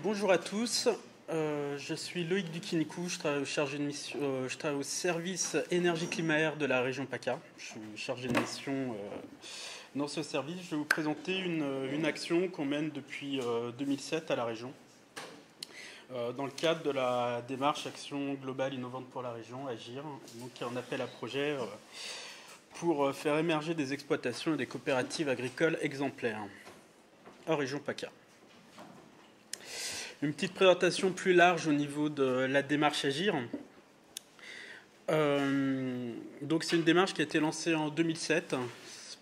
Bonjour à tous, je suis Loïc Duquinicou, je travaille je travaille au service énergie-climat-air de la région PACA. Je suis chargé de mission dans ce service. Je vais vous présenter une action qu'on mène depuis 2007 à la région, dans le cadre de la démarche Action globale innovante pour la région, AGIR, donc qui est un appel à projet pour faire émerger des exploitations et des coopératives agricoles exemplaires en région PACA. Une petite présentation plus large au niveau de la démarche Agir. Donc c'est une démarche qui a été lancée en 2007.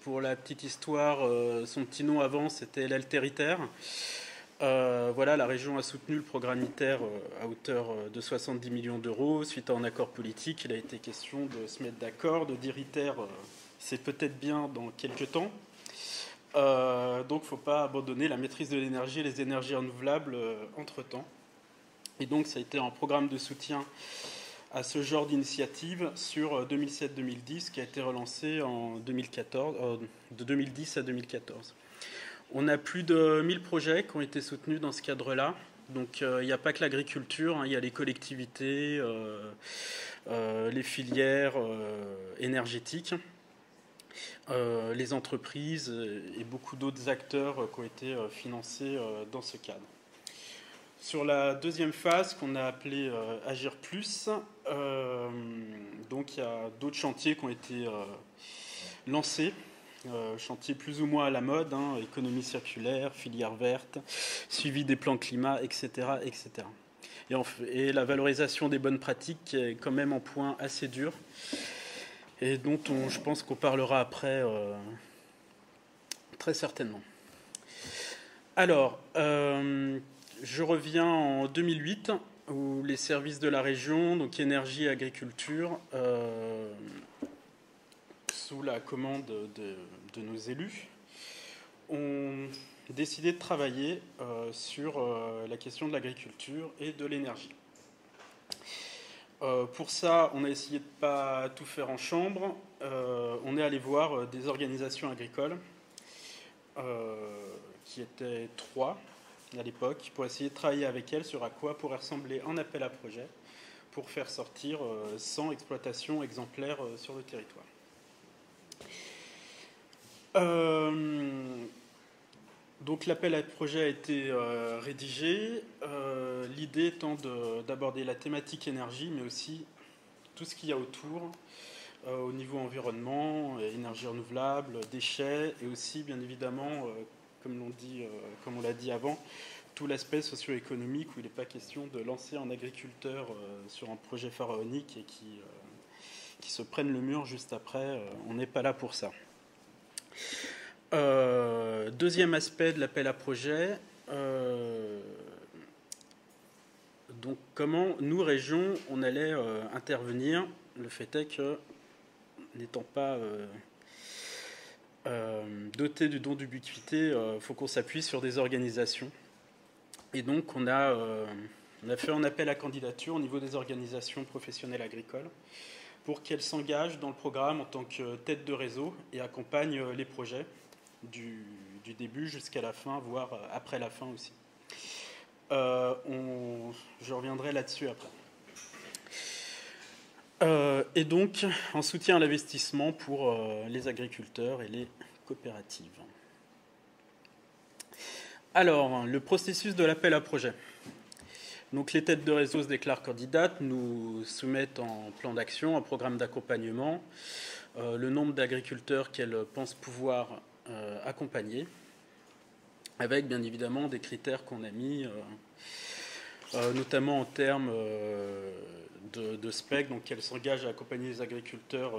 Pour la petite histoire, son petit nom avant c'était l'Altéritaire. Voilà, la région a soutenu le programme ITER à hauteur de 70 millions d'euros. Suite à un accord politique, il a été question de se mettre d'accord, de dire ITER, c'est peut-être bien dans quelques temps. Donc il ne faut pas abandonner la maîtrise de l'énergie et les énergies renouvelables entre-temps. Et donc ça a été un programme de soutien à ce genre d'initiative sur 2007-2010 qui a été relancé en 2014, de 2010 à 2014. On a plus de 1000 projets qui ont été soutenus dans ce cadre-là. Donc il n'y a pas que l'agriculture, il y a les collectivités, les filières énergétiques. Les entreprises et beaucoup d'autres acteurs qui ont été financés dans ce cadre. Sur la deuxième phase qu'on a appelée Agir Plus, donc il y a d'autres chantiers qui ont été lancés, chantiers plus ou moins à la mode, économie circulaire, filière verte, suivi des plans climat, etc. etc. Et la valorisation des bonnes pratiques qui est quand même un point assez dur, et dont je pense qu'on parlera après très certainement. Alors, je reviens en 2008, où les services de la région, donc énergie et agriculture, sous la commande de nos élus, ont décidé de travailler sur la question de l'agriculture et de l'énergie. Pour ça, on a essayé de ne pas tout faire en chambre. On est allé voir des organisations agricoles, qui étaient 3 à l'époque, pour essayer de travailler avec elles sur à quoi pourrait ressembler un appel à projet pour faire sortir 100 exploitations exemplaires sur le territoire. Donc l'appel à projet a été rédigé, l'idée étant d'aborder la thématique énergie, mais aussi tout ce qu'il y a autour, au niveau environnement, énergie renouvelable, déchets, et aussi bien évidemment, comme on l'a dit avant, tout l'aspect socio-économique où il n'est pas question de lancer un agriculteur sur un projet pharaonique et qui se prenne le mur juste après. On n'est pas là pour ça. Deuxième aspect de l'appel à projet, donc comment nous, région, on allait intervenir. Le fait est que, n'étant pas doté du don d'ubiquité, il faut qu'on s'appuie sur des organisations. Et donc on a fait un appel à candidature au niveau des organisations professionnelles agricoles pour qu'elles s'engagent dans le programme en tant que tête de réseau et accompagnent les projets du début jusqu'à la fin, voire après la fin aussi. Je reviendrai là-dessus après. Et donc, en soutien à l'investissement pour les agriculteurs et les coopératives. Alors, le processus de l'appel à projet. Donc, les têtes de réseau se déclarent candidates, nous soumettent en plan d'action, un programme d'accompagnement, le nombre d'agriculteurs qu'elles pensent pouvoir accompagner, avec bien évidemment des critères qu'on a mis, notamment en termes de spec, donc qu'elles s'engagent à accompagner les agriculteurs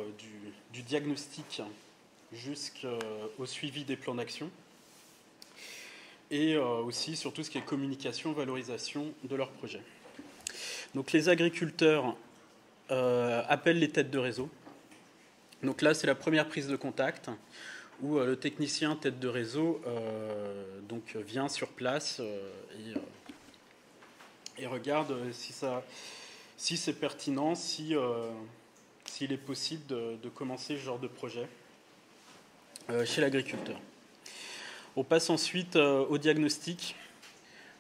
du diagnostic jusqu'au suivi des plans d'action, et aussi sur tout ce qui est communication, valorisation de leurs projets. Donc les agriculteurs appellent les têtes de réseau. Donc là, c'est la première prise de contact, où le technicien tête de réseau donc vient sur place et regarde si c'est pertinent, s'il est possible de commencer ce genre de projet chez l'agriculteur. On passe ensuite au diagnostic,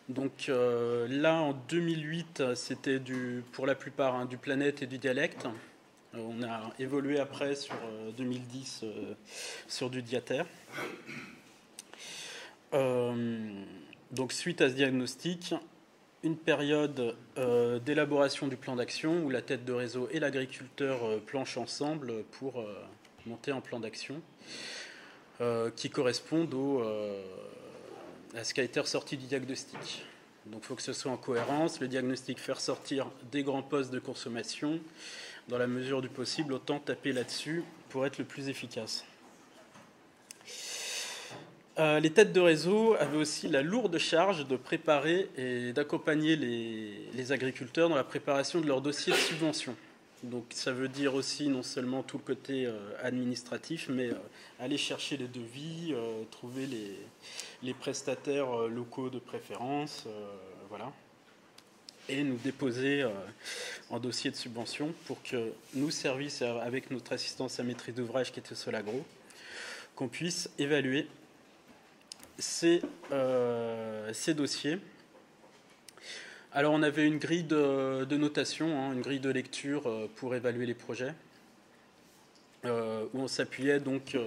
Donc là, en 2008, c'était pour la plupart du planète et du dialecte. On a évolué après sur 2010 sur du diater. Donc suite à ce diagnostic, une période d'élaboration du plan d'action où la tête de réseau et l'agriculteur planchent ensemble pour monter un plan d'action qui correspondent à ce qui a été ressorti du diagnostic. Donc il faut que ce soit en cohérence. Le diagnostic fait ressortir des grands postes de consommation. Dans la mesure du possible, autant taper là-dessus pour être le plus efficace. Les têtes de réseau avaient aussi la lourde charge de préparer et d'accompagner les agriculteurs dans la préparation de leur dossier de subvention. Donc ça veut dire aussi non seulement tout le côté administratif, mais aller chercher les devis, trouver les prestataires locaux de préférence, voilà, et nous déposer en dossier de subvention pour que nous, services, avec notre assistance à maîtrise d'ouvrage qui était Solagro, qu'on puisse évaluer ces dossiers. Alors on avait une grille de notation, une grille de lecture pour évaluer les projets, où on s'appuyait donc